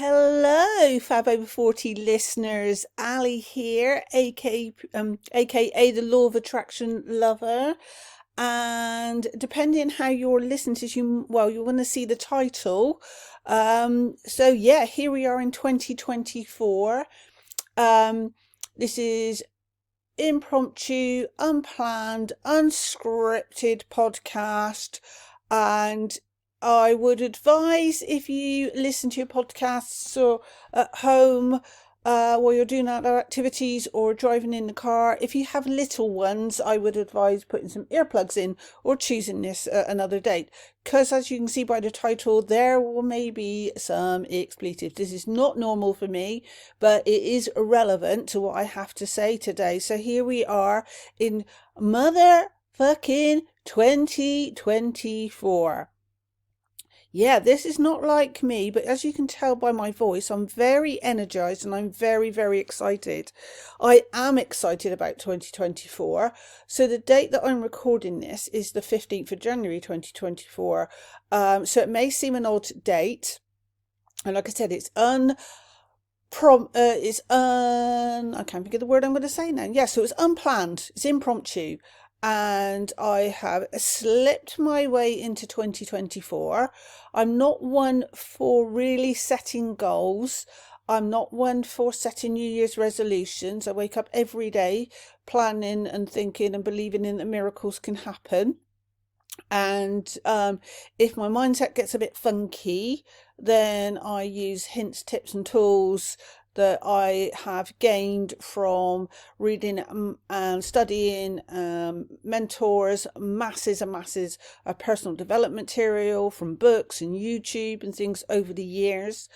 Hello, Fab Over 40 listeners. Ali here, aka the Law of Attraction Lover. And depending how you're listening to this, you want to see the title. Here we are in 2024. This is impromptu, unplanned, unscripted podcast, and I would advise, if you listen to your podcasts or at home while you're doing other activities or driving in the car, if you have little ones, I would advise putting some earplugs in or choosing this another date. Because as you can see by the title, there will maybe some expletives. This is not normal for me, but it is relevant to what I have to say today. So here we are in motherfucking 2024. Yeah, this is not like me, but as you can tell by my voice, I'm very energized and I'm very, very excited. I am excited about 2024. So the date that I'm recording this is the 15th of January 2024. So it may seem an odd date. And like I said, I can't think of the word I'm going to say now. Yeah, so it's unplanned. It's impromptu. And I have slipped my way into 2024. I'm not one for really setting goals. I'm not one for setting New Year's resolutions. I wake up every day planning and thinking and believing in that miracles can happen. And if my mindset gets a bit funky, then I use hints, tips and tools that I have gained from reading and studying mentors, masses and masses of personal development material from books and YouTube and things over the years.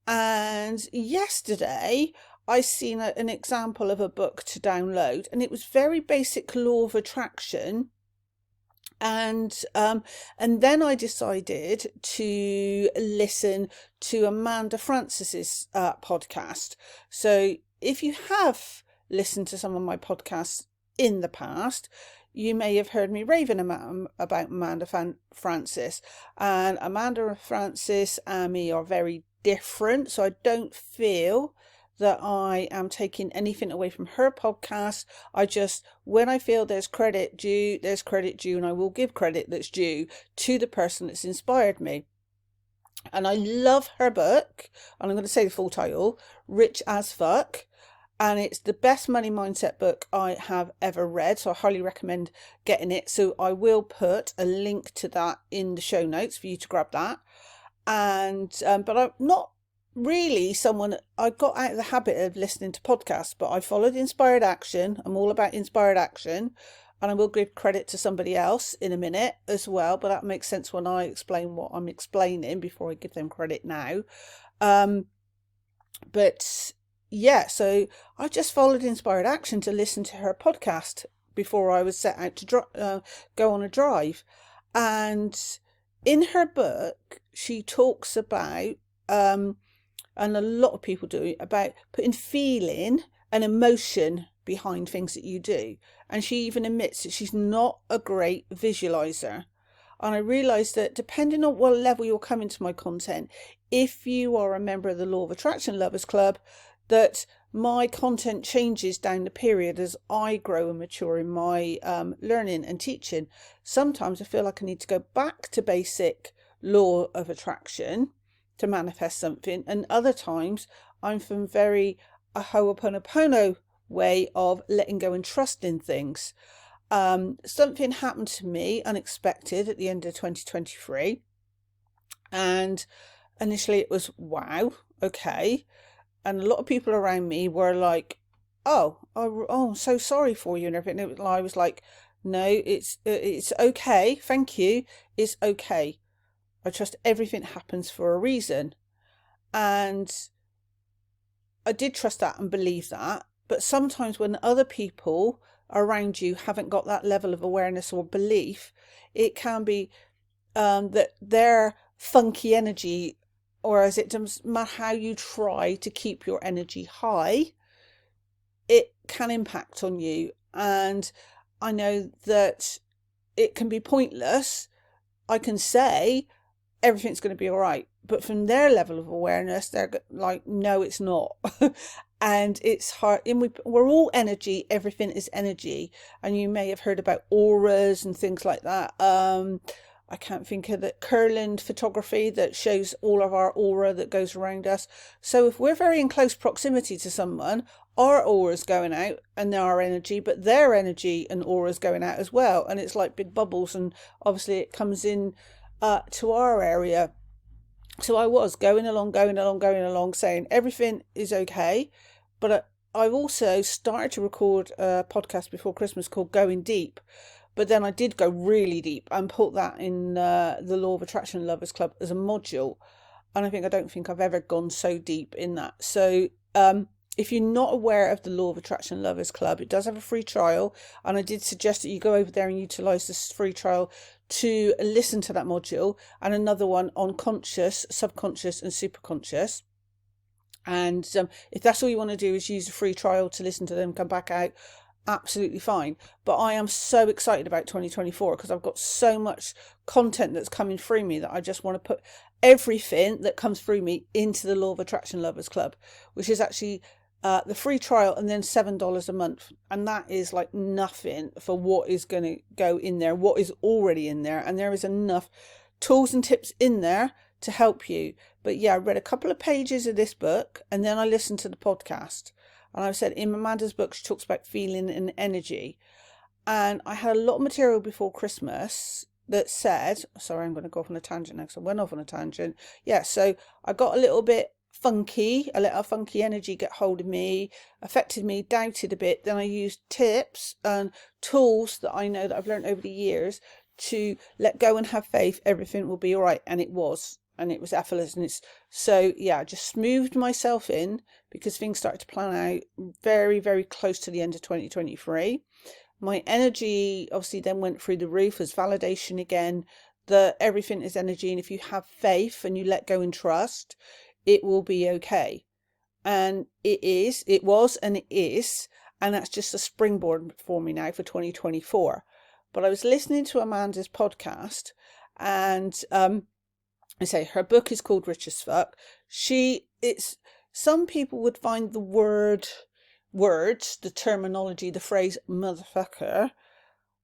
And yesterday I seen an example of a book to download, and it was very basic law of attraction. And then I decided to listen to Amanda Francis's podcast. So if you have listened to some of my podcasts in the past, you may have heard me raving about Amanda Francis. And Amanda Francis and me are very different, so I don't feel that I am taking anything away from her podcast. When I feel there's credit due, there's credit due, and I will give credit that's due to the person that's inspired me. And I love her book, and I'm going to say the full title, Rich as Fuck. And it's the best money mindset book I have ever read, so I highly recommend getting it. So I will put a link to that in the show notes for you to grab that. And but I'm not really I got out of the habit of listening to podcasts, but I followed inspired action. I'm all about inspired action, and I will give credit to somebody else in a minute as well, but that makes sense when I explain what I'm explaining before I give them credit now. But yeah, so I just followed inspired action to listen to her podcast before I was set out to go on a drive. And in her book, she talks about and a lot of people do, about putting feeling and emotion behind things that you do. And she even admits that she's not a great visualizer. And I realised that depending on what level you're coming to my content, if you are a member of the Law of Attraction Lovers Club, that my content changes down the period as I grow and mature in my learning and teaching. Sometimes I feel like I need to go back to basic law of attraction to manifest something, and other times I'm from very a ho'oponopono way of letting go and trusting things. Something happened to me unexpected at the end of 2023, and initially it was wow, okay, and a lot of people around me were like, oh, I'm so sorry for you and everything. I was like, no, it's okay, thank you, it's okay. I trust everything happens for a reason. And I did trust that and believe that. But sometimes when other people around you haven't got that level of awareness or belief, it can be that their funky energy, or as it doesn't matter how you try to keep your energy high, it can impact on you. And I know that it can be pointless. I can say, everything's going to be all right, but from their level of awareness, they're like, no, it's not. And it's hard. And we're all energy. Everything is energy. And you may have heard about auras and things like that. I can't think of the Curland photography that shows all of our aura that goes around us. So if we're very in close proximity to someone, our aura's going out and our energy, but their energy and aura's going out as well. And it's like big bubbles, and obviously it comes in to our area. So I was going along, saying everything is okay. But I've also started to record a podcast before Christmas called Going Deep. But then I did go really deep and put that in the Law of Attraction Lovers Club as a module. And I don't think I've ever gone so deep in that. So if you're not aware of the Law of Attraction Lovers Club, it does have a free trial. And I did suggest that you go over there and utilize this free trial to listen to that module, and another one on conscious, subconscious and superconscious. And if that's all you want to do is use a free trial to listen to them, come back out, absolutely fine. But I am so excited about 2024 because I've got so much content that's coming through me that I just want to put everything that comes through me into the Law of Attraction Lovers Club, which is actually the free trial and then $7 a month. And that is like nothing for what is going to go in there, what is already in there. And there is enough tools and tips in there to help you. But yeah, I read a couple of pages of this book and then I listened to the podcast. And I've said in Amanda's book, she talks about feeling and energy. And I had a lot of material before Christmas that said, sorry, I'm going to go off on a tangent next. I went off on a tangent. Yeah, so I got a little bit funky, I let our funky energy get hold of me, affected me, doubted a bit. Then I used tips and tools that I know that I've learned over the years to let go and have faith. Everything will be all right. And it was. And it was effortless. And so yeah, I just smoothed myself in because things started to plan out very, very close to the end of 2023. My energy obviously then went through the roof as validation again, that everything is energy. And if you have faith and you let go and trust, it will be okay. And it was, and it is. And that's just a springboard for me now for 2024. But I was listening to Amanda's podcast, and I say her book is called Rich as Fuck. Some people would find the words, the terminology, the phrase motherfucker,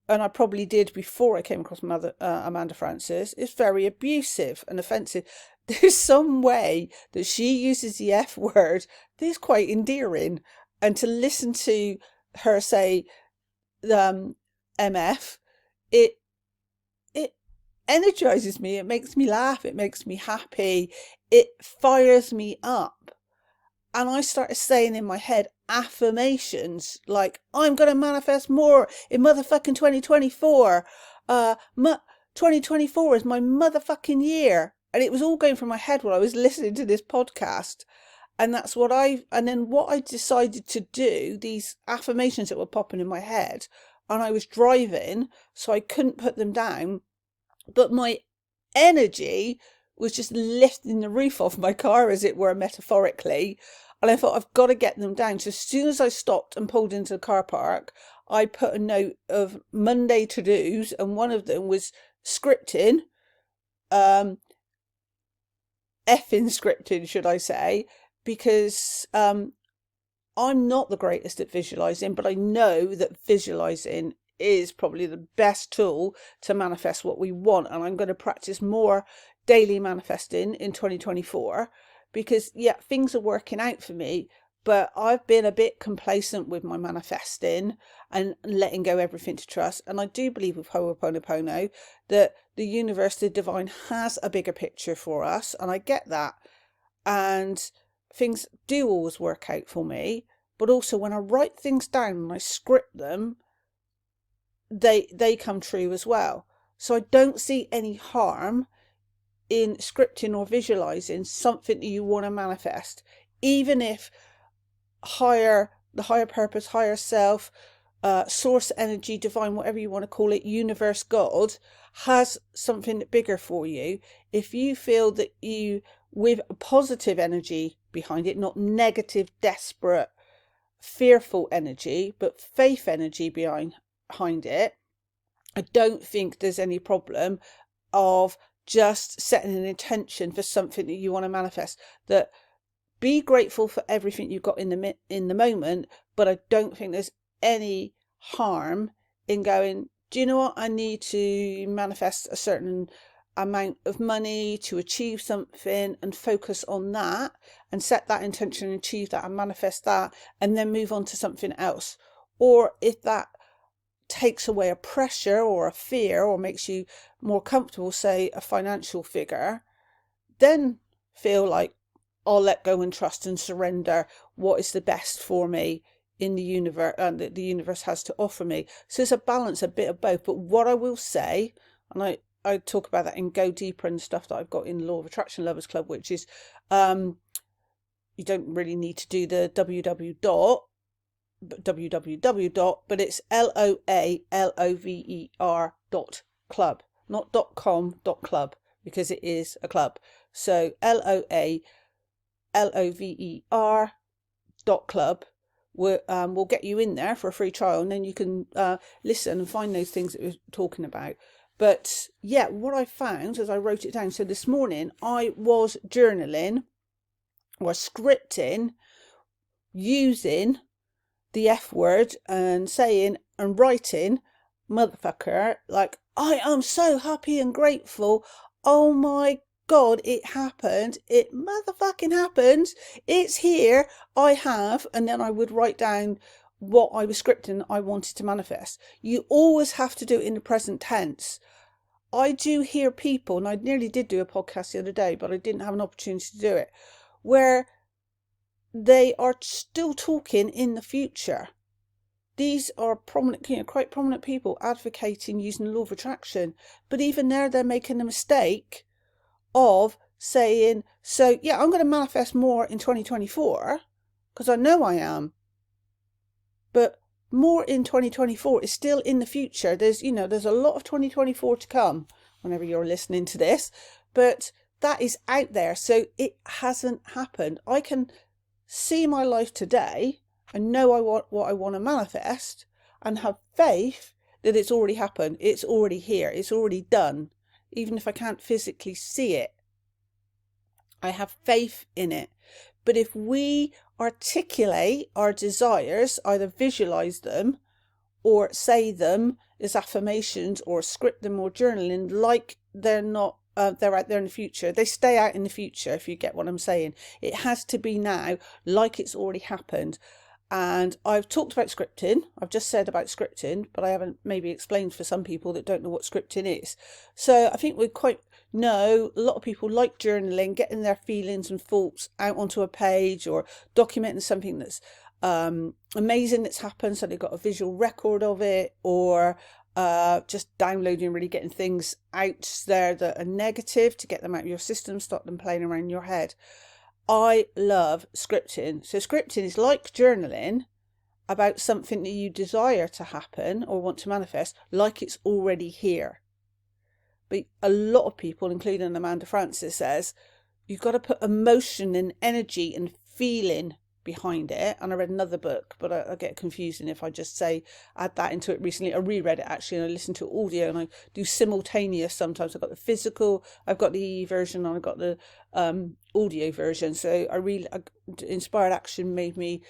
and I probably did before I came across Amanda Francis, is very abusive and offensive. There's some way that she uses the F word that is quite endearing. And to listen to her say MF, it energizes me. It makes me laugh. It makes me happy. It fires me up. And I started saying in my head affirmations like, I'm going to manifest more in motherfucking 2024. 2024 is my motherfucking year. And it was all going through my head while I was listening to this podcast. And that's what what I decided to do, these affirmations that were popping in my head, and I was driving, so I couldn't put them down. But my energy was just lifting the roof off my car, as it were, metaphorically. And I thought, I've got to get them down. So as soon as I stopped and pulled into the car park, I put a note of Monday to-dos, and one of them was scripting, effing scripting, should I say, because I'm not the greatest at visualizing, but I know that visualizing is probably the best tool to manifest what we want. And I'm going to practice more daily manifesting in 2024 because yeah, things are working out for me, but I've been a bit complacent with my manifesting and letting go everything to trust. And I do believe with Ho'oponopono that the universe, the divine, has a bigger picture for us. And I get that. And things do always work out for me. But also when I write things down and I script them, they come true as well. So I don't see any harm in scripting or visualizing something that you want to manifest, even if the higher purpose, higher self, source energy, divine, whatever you want to call it, universe, God, has something bigger for you. If you feel that you, with positive energy behind it, not negative, desperate, fearful energy, but faith energy behind it, I don't think there's any problem of just setting an intention for something that you want to manifest. That be grateful for everything you've got in the moment, but I don't think there's any harm in going, do you know what, I need to manifest a certain amount of money to achieve something, and focus on that and set that intention and achieve that and manifest that, and then move on to something else. Or if that takes away a pressure or a fear or makes you more comfortable, say a financial figure, then feel like, I'll let go and trust and surrender what is the best for me in the universe, that the universe has to offer me. So it's a balance, a bit of both. But what I will say, and I talk about that and go deeper in stuff that I've got in Law of Attraction Lovers Club, which is you don't really need to do the www dot, but it's LOALOVER.club, not .com, .club, because it is a club. So LOALOVER.club will get you in there for a free trial, and then you can listen and find those things that we're talking about. But yeah, what I found as I wrote it down, so this morning I was journaling or scripting using the F word and saying and writing motherfucker, like, I am so happy and grateful. Oh my God, it happened. It motherfucking happened. It's here. I have. And then I would write down what I was scripting I wanted to manifest. You always have to do it in the present tense. I do hear people, and I nearly did do a podcast the other day, but I didn't have an opportunity to do it, where they are still talking in the future. These are prominent, quite prominent people advocating using the law of attraction, but even there they're making a mistake of saying, so yeah, I'm going to manifest more in 2024 because I know I am, but more in 2024 is still in the future. There's a lot of 2024 to come whenever you're listening to this, but that is out there, so it hasn't happened. I can see my life today and know what I want to manifest, and have faith that it's already happened. It's already here. It's already done. Even if I can't physically see it, I have faith in it. But if we articulate our desires, either visualize them or say them as affirmations or script them or journaling like they're not, they're out there in the future. They stay out in the future, if you get what I'm saying. It has to be now, like it's already happened. And I've talked about scripting. I've just said about scripting, but I haven't maybe explained for some people that don't know what scripting is. So I think we quite know a lot of people like journaling, getting their feelings and thoughts out onto a page, or documenting something that's amazing that's happened, so they've got a visual record of it, or just downloading and really getting things out there that are negative to get them out of your system, stop them playing around in your head. I love scripting. So scripting is like journaling about something that you desire to happen or want to manifest, like it's already here. But a lot of people, including Amanda Francis, says you've got to put emotion and energy and feeling behind it. And I read another book, but I get confusing if I just say add that into it recently. I reread it actually, and I listened to audio, and I do simultaneous sometimes. I've got the physical, I've got the version, and I've got the audio version. So Inspired Action made me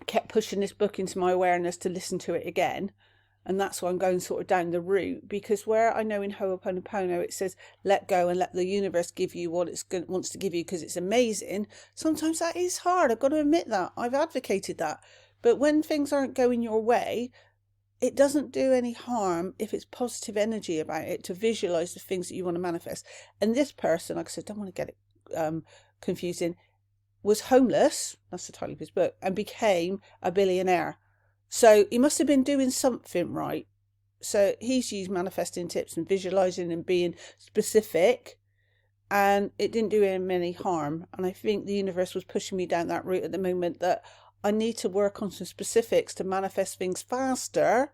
kept pushing this book into my awareness to listen to it again. And that's why I'm going sort of down the route, because where I know in Ho'oponopono it says let go and let the universe give you what it wants to give you because it's amazing. Sometimes that is hard. I've got to admit that. I've advocated that. But when things aren't going your way, it doesn't do any harm if it's positive energy about it to visualize the things that you want to manifest. And this person, like I said, don't want to get it confusing, was homeless, that's the title of his book, and became a billionaire. So he must have been doing something right. So he's used manifesting tips and visualizing and being specific, and it didn't do him any harm. And I think the universe was pushing me down that route at the moment, that I need to work on some specifics to manifest things faster.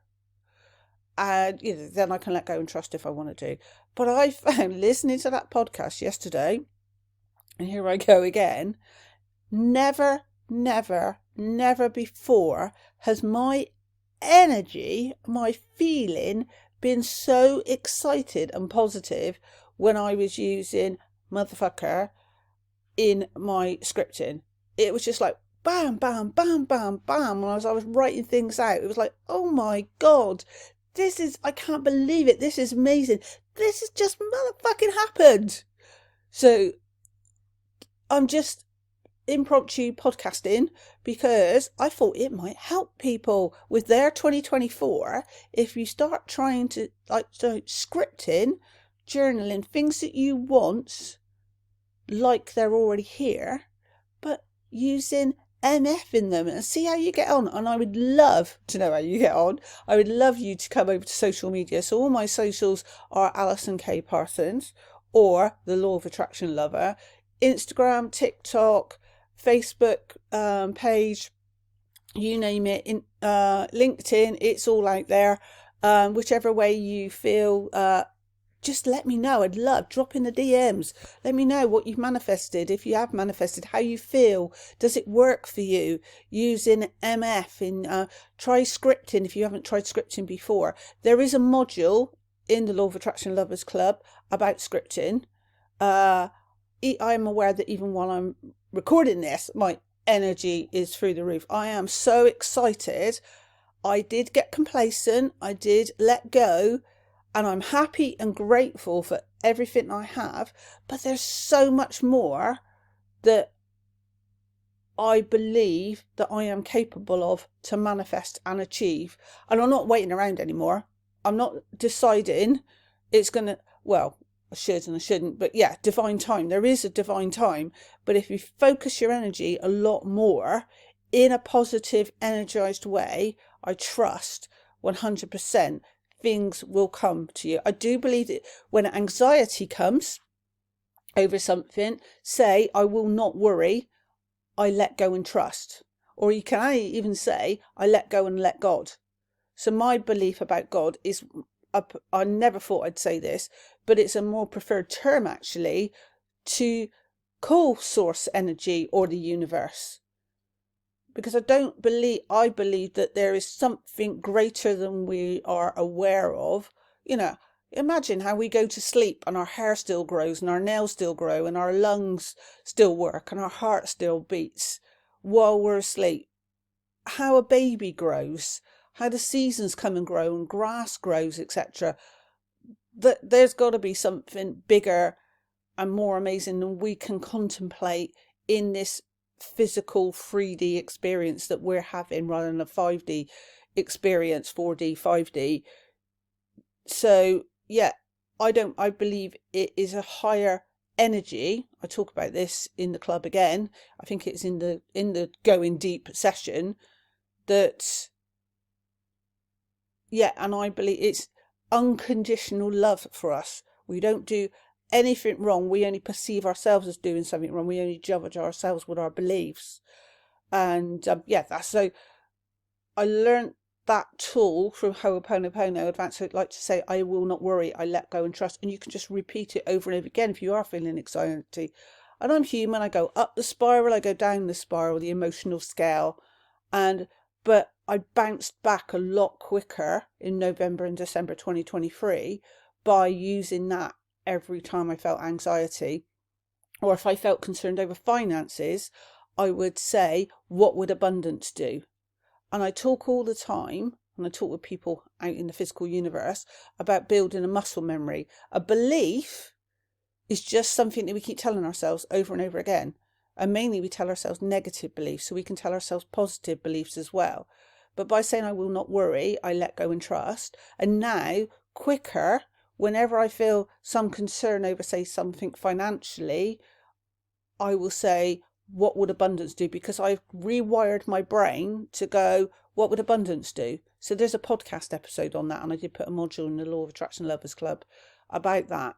And then I can let go and trust if I want to. But I found, listening to that podcast yesterday, and here I go again, never before has my energy, my feeling been so excited and positive when I was using motherfucker in my scripting. It was just like bam, bam, bam, bam, bam. When I was writing things out, it was like, oh my God, I can't believe it. This is amazing. This has just motherfucking happened. So I'm just impromptu podcasting because I thought it might help people with their 2024. If you start trying to scripting, journaling, things that you want like they're already here, but using MF in them, and see how you get on. And I would love to know how you get on. I would love you to come over to social media. So all my socials are Alison K. Parsons or the Law of Attraction Lover. Instagram, TikTok, Facebook page, you name it, in LinkedIn, it's all out there. Whichever way you feel, just let me know. I'd love, drop in the DMs. Let me know what you've manifested. If you have manifested, how you feel. Does it work for you? Using MF in, try scripting if you haven't tried scripting before. There is a module in the Law of Attraction Lovers Club about scripting. I'm aware that even while I'm recording this, my energy is through the roof. I am so excited. I did get complacent. I did let go. And I'm happy and grateful for everything I have. But there's so much more that I believe that I am capable of to manifest and achieve. And I'm not waiting around anymore. I'm not deciding it's going to, well, I should and I shouldn't, but yeah, divine time. There is a divine time, but if you focus your energy a lot more in a positive, energized way, I trust 100% things will come to you. I do believe that when anxiety comes over something, say, I will not worry, I let go and trust. Or you can even say, I let go and let God. So my belief about God is, I never thought I'd say this, but it's a more preferred term actually to call source energy or the universe. Because I believe that there is something greater than we are aware of. You know, imagine how we go to sleep and our hair still grows and our nails still grow and our lungs still work and our heart still beats while we're asleep. How a baby grows, how the seasons come and grow and grass grows, etc. There's got to be something bigger and more amazing than we can contemplate in this physical 3D experience that we're having rather than a 5D experience, 4D, 5D. So yeah, I believe it is a higher energy. I talk about this in the club again. I think it's in the going deep session that, yeah, and I believe it's unconditional love for us. We don't do anything wrong. We only perceive ourselves as doing something wrong. We only judge ourselves with our beliefs. And yeah, that's so. I learned that tool from Ho'oponopono Advanced. So I'd like to say, I will not worry, I let go and trust. And you can just repeat it over and over again if you are feeling anxiety. And I'm human. I go up the spiral, I go down the spiral, the emotional scale. But I bounced back a lot quicker in November and December 2023 by using that every time I felt anxiety. Or if I felt concerned over finances, I would say, what would abundance do? And I talk all the time, and I talk with people out in the physical universe about building a muscle memory. A belief is just something that we keep telling ourselves over and over again. And mainly we tell ourselves negative beliefs, so we can tell ourselves positive beliefs as well. But by saying I will not worry, I let go and trust. And now, quicker, whenever I feel some concern over, say, something financially, I will say, what would abundance do? Because I've rewired my brain to go, what would abundance do? So there's a podcast episode on that, and I did put a module in the Law of Attraction Lovers Club about that,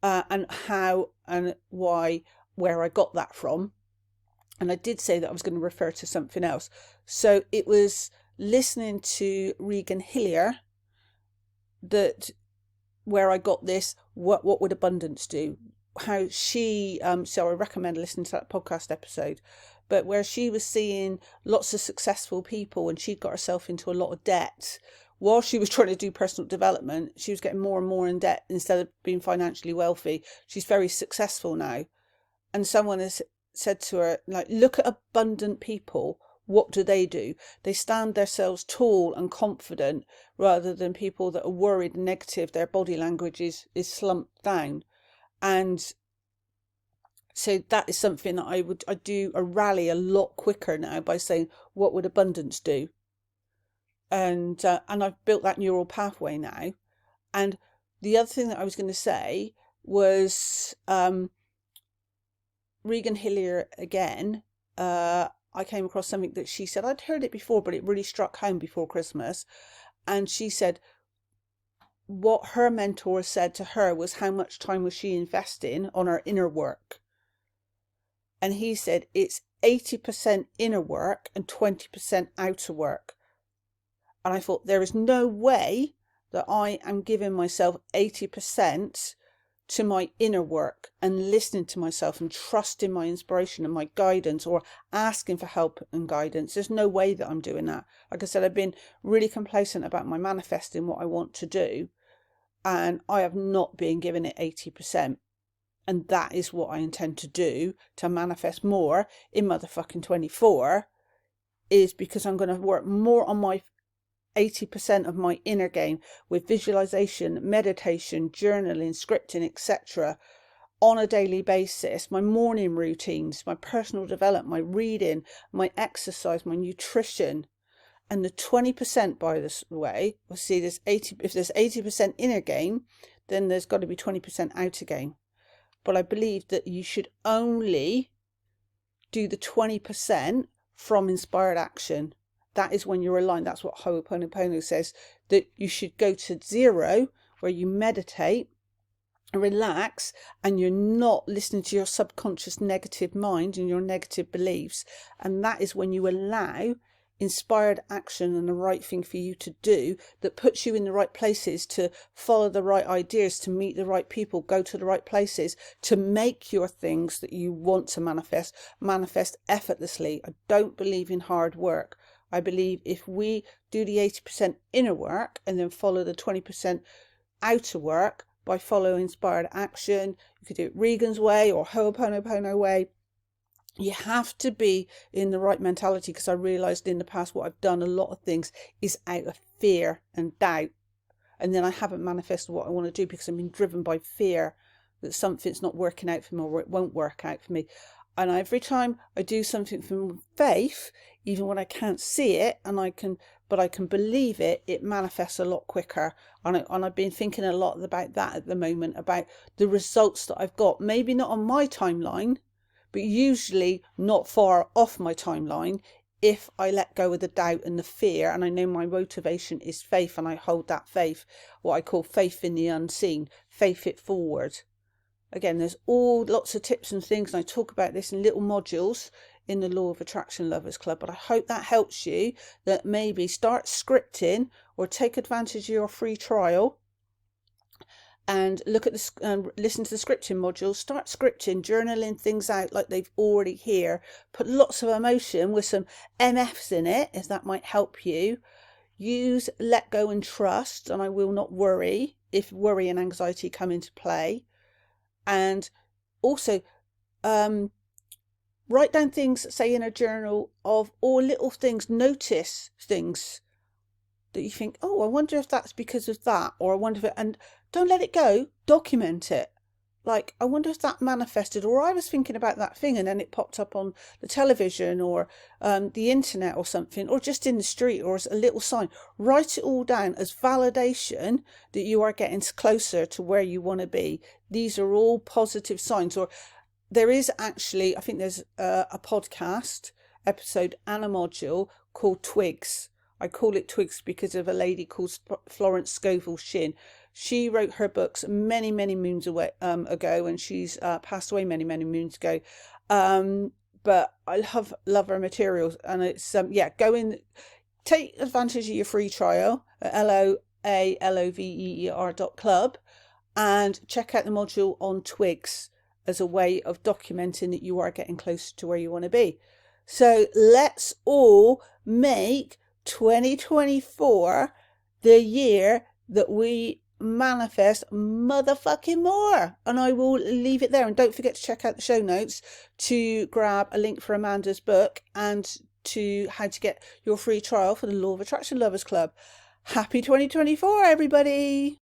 and how and why, where I got that from. And I did say that I was going to refer to something else. So it was listening to Regan Hillier that where I got this, what would abundance do? How she, so I recommend listening to that podcast episode, but where she was seeing lots of successful people and she'd got herself into a lot of debt while she was trying to do personal development, she was getting more and more in debt instead of being financially wealthy. She's very successful now. And someone has said to her, like, look at abundant people. What do? They stand themselves tall and confident rather than people that are worried and negative. Their body language is slumped down. And so that is something that I do a rally a lot quicker now by saying, what would abundance do? And I've built that neural pathway now. And the other thing that I was going to say was Regan Hillier again. I came across something that she said. I'd heard it before, but it really struck home before Christmas. And she said what her mentor said to her was how much time was she investing on her inner work. And he said it's 80% inner work and 20% outer work. And I thought, there is no way that I am giving myself 80% to my inner work and listening to myself and trusting my inspiration and my guidance, or asking for help and guidance. There's no way that I'm doing that. Like I said, I've been really complacent about my manifesting what I want to do, and I have not been giving it 80%. And that is what I intend to do to manifest more in motherfucking 24, is because I'm going to work more on my 80% of my inner game with visualization, meditation, journaling, scripting, etc. on a daily basis. My morning routines, my personal development, my reading, my exercise, my nutrition. And the 20%, by this way, we'll see there's 80, if there's 80% inner game, then there's got to be 20% outer game. But I believe that you should only do the 20% from inspired action. That is when you're aligned. That's what Ho'oponopono says, that you should go to zero, where you meditate, relax, and you're not listening to your subconscious negative mind and your negative beliefs. And that is when you allow inspired action and the right thing for you to do, that puts you in the right places to follow the right ideas, to meet the right people, go to the right places, to make your things that you want to manifest effortlessly. I don't believe in hard work. I believe if we do the 80% inner work and then follow the 20% outer work by following inspired action, you could do it Regan's way or Ho'oponopono way. You have to be in the right mentality, because I realised in the past what I've done, a lot of things is out of fear and doubt. And then I haven't manifested what I want to do because I've been driven by fear that something's not working out for me, or it won't work out for me. And every time I do something from faith, even when I can't see it, but I can believe it, it manifests a lot quicker. And I've been thinking a lot about that at the moment, about the results that I've got. Maybe not on my timeline, but usually not far off my timeline, if I let go of the doubt and the fear, and I know my motivation is faith, and I hold that faith, what I call faith in the unseen, faith it forward. Again, there's lots of tips and things, and I talk about this in little modules in the Law of Attraction Lovers Club, but I hope that helps you, that maybe start scripting or take advantage of your free trial and look at this, listen to the scripting modules, start scripting, journaling things out like they've already here, put lots of emotion with some MFs in it, if that might help you. Use let go and trust, and I will not worry, if worry and anxiety come into play. And also write down things, say in a journal, of all little things, notice things that you think, oh, I wonder if that's because of that, or I wonder if it, and don't let it go, document it. Like, I wonder if that manifested, or I was thinking about that thing and then it popped up on the television or the internet or something, or just in the street, or as a little sign. Write it all down as validation that you are getting closer to where you want to be. These are all positive signs. Or there is actually, I think there's a podcast episode and a module called Twigs. I call it Twigs because of a lady called Florence Scovel Shinn. She wrote her books many, many moons ago, and she's passed away many, many moons ago. But I love her materials, and it's go in, take advantage of your free trial at LOALOVEER.club, and check out the module on Twigs as a way of documenting that you are getting closer to where you want to be. So let's all make 2024 the year that we manifest motherfucking more. And I will leave it there. And don't forget to check out the show notes to grab a link for Amanda's book and to how to get your free trial for the Law of Attraction Lovers Club. Happy 2024, everybody.